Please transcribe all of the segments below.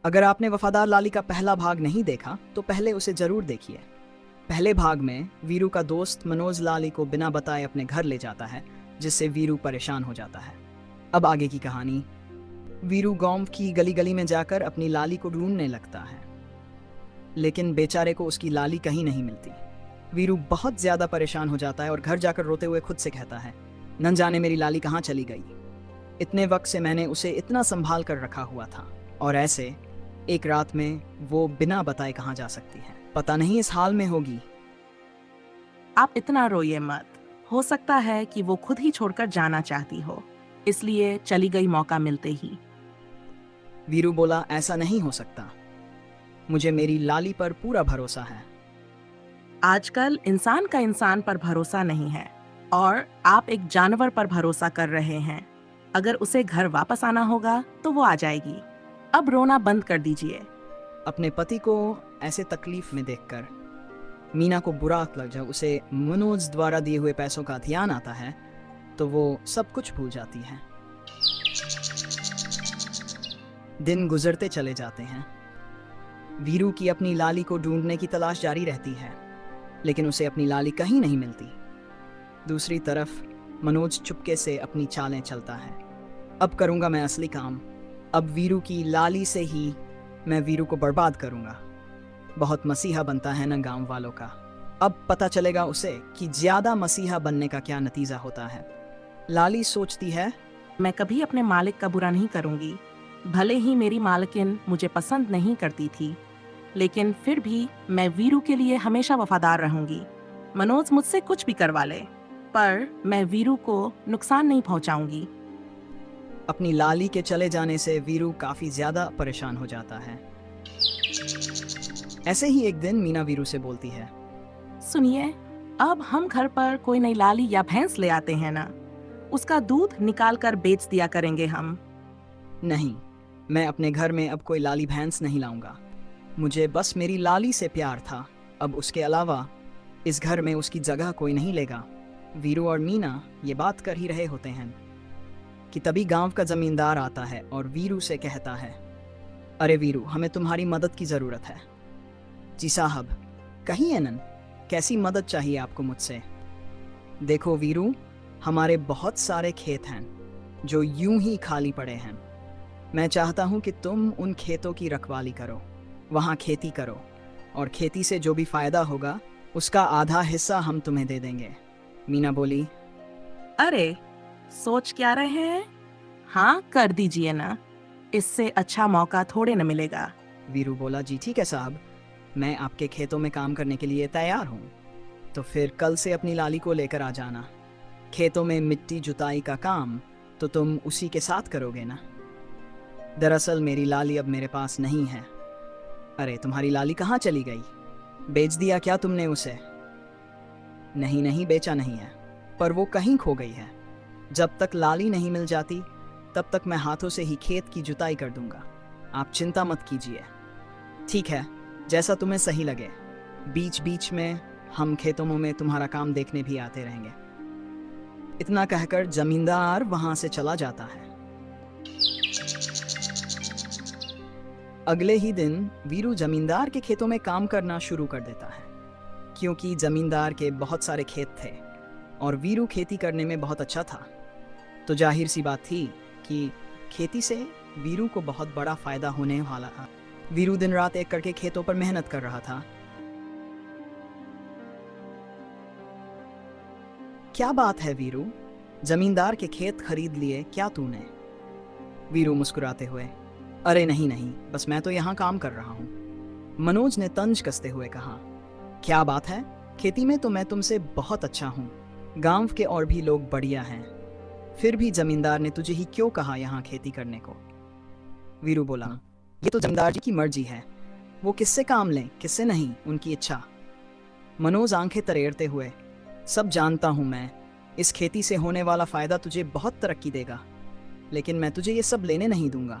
अगर आपने वफादार लाली का पहला भाग नहीं देखा तो पहले उसे जरूर देखिए। पहले भाग में वीरू का दोस्त मनोज लाली को बिना बताए अपने घर ले जाता है, जिससे वीरू परेशान हो जाता है। अब आगे की कहानी। वीरू गांव की गली गली में जाकर अपनी लाली को ढूंढने लगता है, लेकिन बेचारे को उसकी लाली कहीं नहीं मिलती। वीरू बहुत ज्यादा परेशान हो जाता है और घर जाकर रोते हुए खुद से कहता है, न जाने मेरी लाली कहाँ चली गई। इतने वक्त से मैंने उसे इतना संभाल कर रखा हुआ था, और ऐसे एक रात में वो बिना बताए कहाँ जा सकती है। पता नहीं इस हाल में होगी। आप इतना रोइए मत। हो सकता है कि वो खुद ही छोड़कर जाना चाहती हो, इसलिए चली गई मौका मिलते ही। वीरू बोला, ऐसा नहीं हो सकता, मुझे मेरी लाली पर पूरा भरोसा है। आजकल इंसान का इंसान पर भरोसा नहीं है, और आप एक जानवर पर भरोसा कर रहे हैं। अगर उसे घर वापस आना होगा तो वो आ जाएगी। अब रोना बंद कर दीजिए। अपने पति को ऐसे तकलीफ में देखकर मीना को बुरा लग जाए, उसे मनोज द्वारा दिए हुए पैसों का ध्यान आता है, तो वो सब कुछ भूल जाती है। दिन गुजरते चले जाते हैं। वीरू की अपनी लाली को ढूंढने की तलाश जारी रहती है, लेकिन उसे अपनी लाली कहीं नहीं मिलती। दूसरी तरफ मनोज चुपके से अपनी चालें चलता है। अब करूंगा मैं असली काम। अब वीरू की लाली से ही मैं वीरू को बर्बाद करूंगा। बहुत मसीहा बनता है ना गांव वालों का। अब पता चलेगा उसे कि ज्यादा मसीहा बनने का क्या नतीजा होता है। लाली सोचती है, मैं कभी अपने मालिक का बुरा नहीं करूंगी। भले ही मेरी मालकिन मुझे पसंद नहीं करती थी, लेकिन फिर भी मैं वीरू के लिए हमेशा वफादार रहूंगी। मनोज मुझसे कुछ भी करवा ले, पर मैं वीरू को नुकसान नहीं पहुंचाऊंगी। अपनी लाली के चले जाने से वीरू काफी ज्यादा परेशान हो जाता है। ऐसे ही एक दिन मीना वीरू से बोलती है, सुनिए, अब हम घर पर कोई नई लाली या भैंस ले आते हैं ना, उसका दूध निकाल कर बेच दिया करेंगे हम। नहीं, मैं अपने घर में अब कोई लाली भैंस नहीं लाऊंगा। मुझे बस मेरी लाली से प्यार था। अब उसके अलावा इस घर में उसकी जगह कोई नहीं लेगा। वीरू और मीना ये बात कर ही रहे होते हैं कि तभी गांव का जमींदार आता है और वीरू से कहता है, अरे वीरू, हमें तुम्हारी मदद की जरूरत है। जी साहब, कहिए नन, कैसी मदद चाहिए आपको मुझसे? देखो वीरू, हमारे बहुत सारे खेत हैं जो यूं ही खाली पड़े हैं। मैं चाहता हूं कि तुम उन खेतों की रखवाली करो, वहां खेती करो, और खेती से जो भी फायदा होगा उसका आधा हिस्सा हम तुम्हें दे देंगे। मीना बोली, अरे, सोच क्या रहे हैं? हाँ, कर दीजिए ना, इससे अच्छा मौका थोड़े न मिलेगा। वीरू बोला, जी ठीक है साहब, मैं आपके खेतों में काम करने के लिए तैयार हूँ। तो फिर कल से अपनी लाली को लेकर आ जाना। खेतों में मिट्टी जुताई का काम तो तुम उसी के साथ करोगे ना? दरअसल मेरी लाली अब मेरे पास नहीं है। अरे, तुम्हारी लाली कहाँ चली गई? बेच दिया क्या तुमने उसे? नहीं नहीं, बेचा नहीं है, पर वो कहीं खो गई है। जब तक लाली नहीं मिल जाती तब तक मैं हाथों से ही खेत की जुताई कर दूंगा। आप चिंता मत कीजिए। ठीक है, जैसा तुम्हें सही लगे। बीच बीच में हम खेतों में तुम्हारा काम देखने भी आते रहेंगे। इतना कहकर जमींदार वहां से चला जाता है। अगले ही दिन वीरू जमींदार के खेतों में काम करना शुरू कर देता है, क्योंकि जमींदार के बहुत सारे खेत थे और वीरू खेती करने में बहुत अच्छा था। तो जाहिर सी बात थी कि खेती से वीरू को बहुत बड़ा फायदा होने वाला था। वीरू दिन रात एक करके खेतों पर मेहनत कर रहा था। क्या बात है वीरू, जमींदार के खेत खरीद लिए क्या तूने? वीरू मुस्कुराते हुए, अरे नहीं नहीं, बस मैं तो यहाँ काम कर रहा हूँ। मनोज ने तंज कसते हुए कहा, क्या बात है, खेती में तो मैं तुमसे बहुत अच्छा हूँ। गांव के और भी लोग बढ़िया हैं, फिर भी जमींदार ने तुझे ही क्यों कहा यहाँ खेती करने को? वीरू बोला, ये तो जमींदार जी की मर्जी है, वो किससे काम लें किससे नहीं, उनकी इच्छा। मनोज आंखें तरेरते हुए, सब जानता हूं मैं, इस खेती से होने वाला फायदा तुझे बहुत तरक्की देगा, लेकिन मैं तुझे ये सब लेने नहीं दूंगा।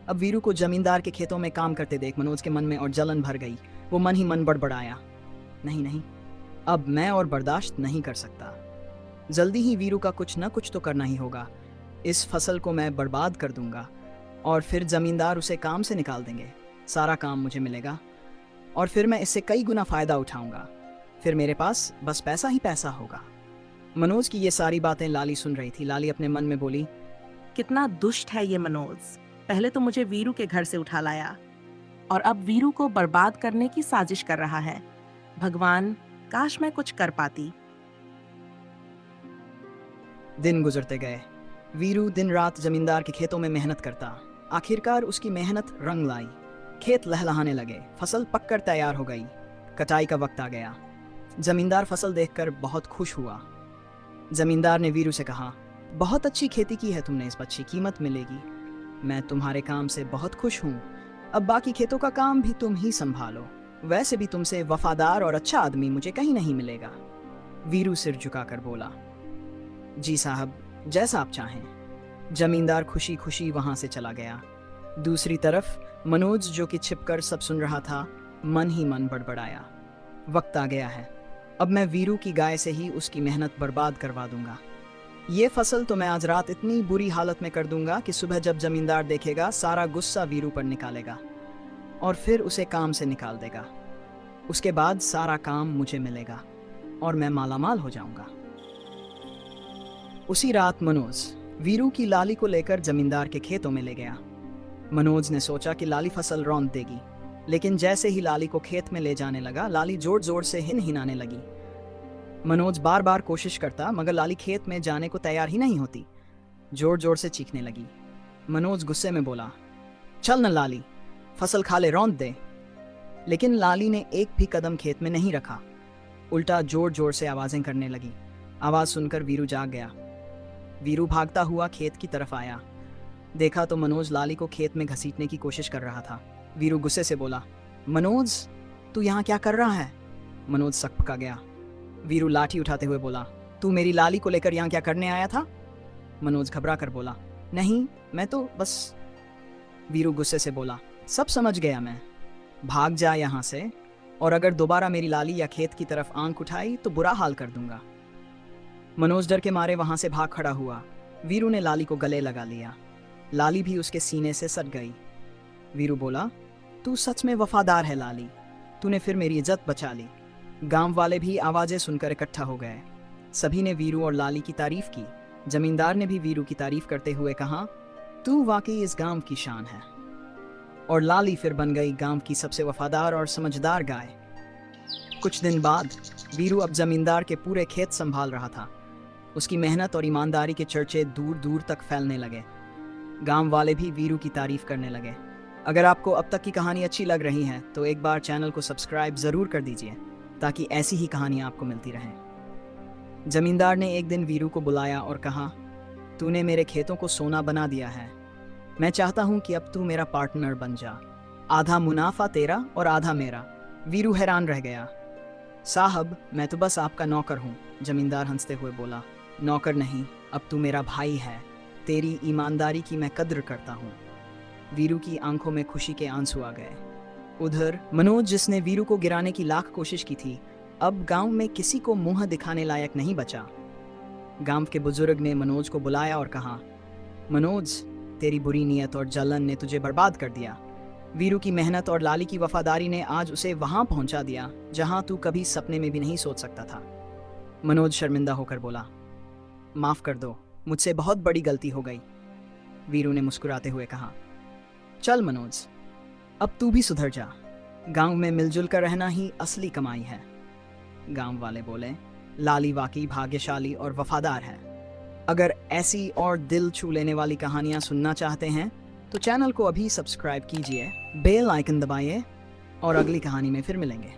अब वीरू को जमींदार के खेतों में काम करते देख मनोज के मन में और जलन भर गई। वो मन ही मन बड़बड़ाया, नहीं नहीं, अब मैं और बर्दाश्त नहीं कर सकता। जल्दी ही वीरू का कुछ न कुछ तो करना ही होगा। इस फसल को मैं बर्बाद कर दूंगा और फिर जमींदार उसे काम से निकाल देंगे। सारा काम मुझे मिलेगा और फिर मैं इससे कई गुना फायदा उठाऊंगा। फिर मेरे पास बस पैसा ही पैसा होगा। मनोज की ये सारी बातें लाली सुन रही थी। लाली अपने मन में बोली, कितना दुष्ट है ये मनोज। पहले तो मुझे वीरू के घर से उठा लाया और अब वीरू को बर्बाद करने की साजिश कर रहा है। भगवान, काश मैं कुछ कर पाती। दिन गुजरते गए। वीरू दिन रात जमींदार के खेतों में मेहनत करता। आखिरकार उसकी मेहनत रंग लाई। खेत लहलहाने लगे, फसल पककर तैयार हो गई। कटाई का वक्त आ गया। जमींदार फसल देखकर बहुत खुश हुआ। जमींदार ने वीरू से कहा, बहुत अच्छी खेती की है तुमने, इस पर अच्छी कीमत मिलेगी। मैं तुम्हारे काम से बहुत खुश हूँ। अब बाकी खेतों का काम भी तुम ही संभालो। वैसे भी तुमसे वफादार और अच्छा आदमी मुझे कहीं नहीं मिलेगा। वीरू सिर झुकाकर बोला, जी साहब, जैसा आप चाहें। जमींदार खुशी खुशी वहां से चला गया। दूसरी तरफ मनोज, जो कि छिपकर सब सुन रहा था, मन ही मन बड़बड़ाया, वक्त आ गया है। अब मैं वीरू की गाय से ही उसकी मेहनत बर्बाद करवा दूंगा। ये फसल तो मैं आज रात इतनी बुरी हालत में कर दूंगा कि सुबह जब जमींदार देखेगा, सारा गुस्सा वीरू पर निकालेगा और फिर उसे काम से निकाल देगा। उसके बाद सारा काम मुझे मिलेगा और मैं मालामाल हो जाऊंगा। उसी रात मनोज वीरू की लाली को लेकर जमींदार के खेतों में ले गया। मनोज ने सोचा कि लाली फसल रौंद देगी, लेकिन जैसे ही लाली को खेत में ले जाने लगा, लाली जोर जोर से हिनहिनाने लगी। मनोज बार बार कोशिश करता, मगर लाली खेत में जाने को तैयार ही नहीं होती। जोर जोर से चीखने लगी। मनोज गुस्से में बोला, चल न लाली, फसल खा ले, रौंद दे। लेकिन लाली ने एक भी कदम खेत में नहीं रखा, उल्टा जोर जोर से आवाजें करने लगी। आवाज सुनकर वीरू जाग गया। वीरू भागता हुआ खेत की तरफ आया। देखा तो मनोज लाली को खेत में घसीटने की कोशिश कर रहा था। वीरू गुस्से से बोला, मनोज, तू यहाँ क्या कर रहा है? मनोज सकपका गया। वीरू लाठी उठाते हुए बोला, तू मेरी लाली को लेकर यहाँ क्या करने आया था? मनोज घबरा कर बोला, नहीं, मैं तो बस। वीरू गुस्से से बोला, सब समझ गया मैं, भाग जा यहाँ से, और अगर दोबारा मेरी लाली या खेत की तरफ आंख उठाई तो बुरा हाल कर दूंगा। मनोज डर के मारे वहां से भाग खड़ा हुआ। वीरू ने लाली को गले लगा लिया। लाली भी उसके सीने से सट गई। वीरू बोला, तू सच में वफादार है लाली, तूने फिर मेरी इज्जत बचा ली। गांव वाले भी आवाजें सुनकर इकट्ठा हो गए। सभी ने वीरू और लाली की तारीफ की। जमींदार ने भी वीरू की तारीफ करते हुए कहा, तू वाकई इस गांव की शान है। और लाली फिर बन गई गांव की सबसे वफादार और समझदार गाय। कुछ दिन बाद वीरू अब जमींदार के पूरे खेत संभाल रहा था। उसकी मेहनत और ईमानदारी के चर्चे दूर दूर तक फैलने लगे। गांव वाले भी वीरू की तारीफ करने लगे। अगर आपको अब तक की कहानी अच्छी लग रही है तो एक बार चैनल को सब्सक्राइब ज़रूर कर दीजिए, ताकि ऐसी ही कहानियाँ आपको मिलती रहें। जमींदार ने एक दिन वीरू को बुलाया और कहा, तूने मेरे खेतों को सोना बना दिया है। मैं चाहता हूँ कि अब तू मेरा पार्टनर बन जा। आधा मुनाफा तेरा और आधा मेरा। वीरू हैरान रह गया। साहब, मैं तो बस आपका नौकर हूँ। जमींदार हंसते हुए बोला, नौकर नहीं, अब तू मेरा भाई है। तेरी ईमानदारी की मैं कद्र करता हूँ। वीरू की आंखों में खुशी के आंसू आ गए। उधर मनोज, जिसने वीरू को गिराने की लाख कोशिश की थी, अब गांव में किसी को मुंह दिखाने लायक नहीं बचा। गांव के बुजुर्ग ने मनोज को बुलाया और कहा, मनोज, तेरी बुरी नीयत और जलन ने तुझे बर्बाद कर दिया। वीरू की मेहनत और लाली की वफादारी ने आज उसे वहां पहुंचा दिया जहां तू कभी सपने में भी नहीं सोच सकता था। मनोज शर्मिंदा होकर बोला, माफ कर दो, मुझसे बहुत बड़ी गलती हो गई। वीरू ने मुस्कुराते हुए कहा, चल मनोज, अब तू भी सुधर जा। गांव में मिलजुल कर रहना ही असली कमाई है। गांव वाले बोले, लाली वाकई भाग्यशाली और वफादार है। अगर ऐसी और दिल छू लेने वाली कहानियां सुनना चाहते हैं तो चैनल को अभी सब्सक्राइब कीजिए, बेल आइकन दबाइए और अगली कहानी में फिर मिलेंगे।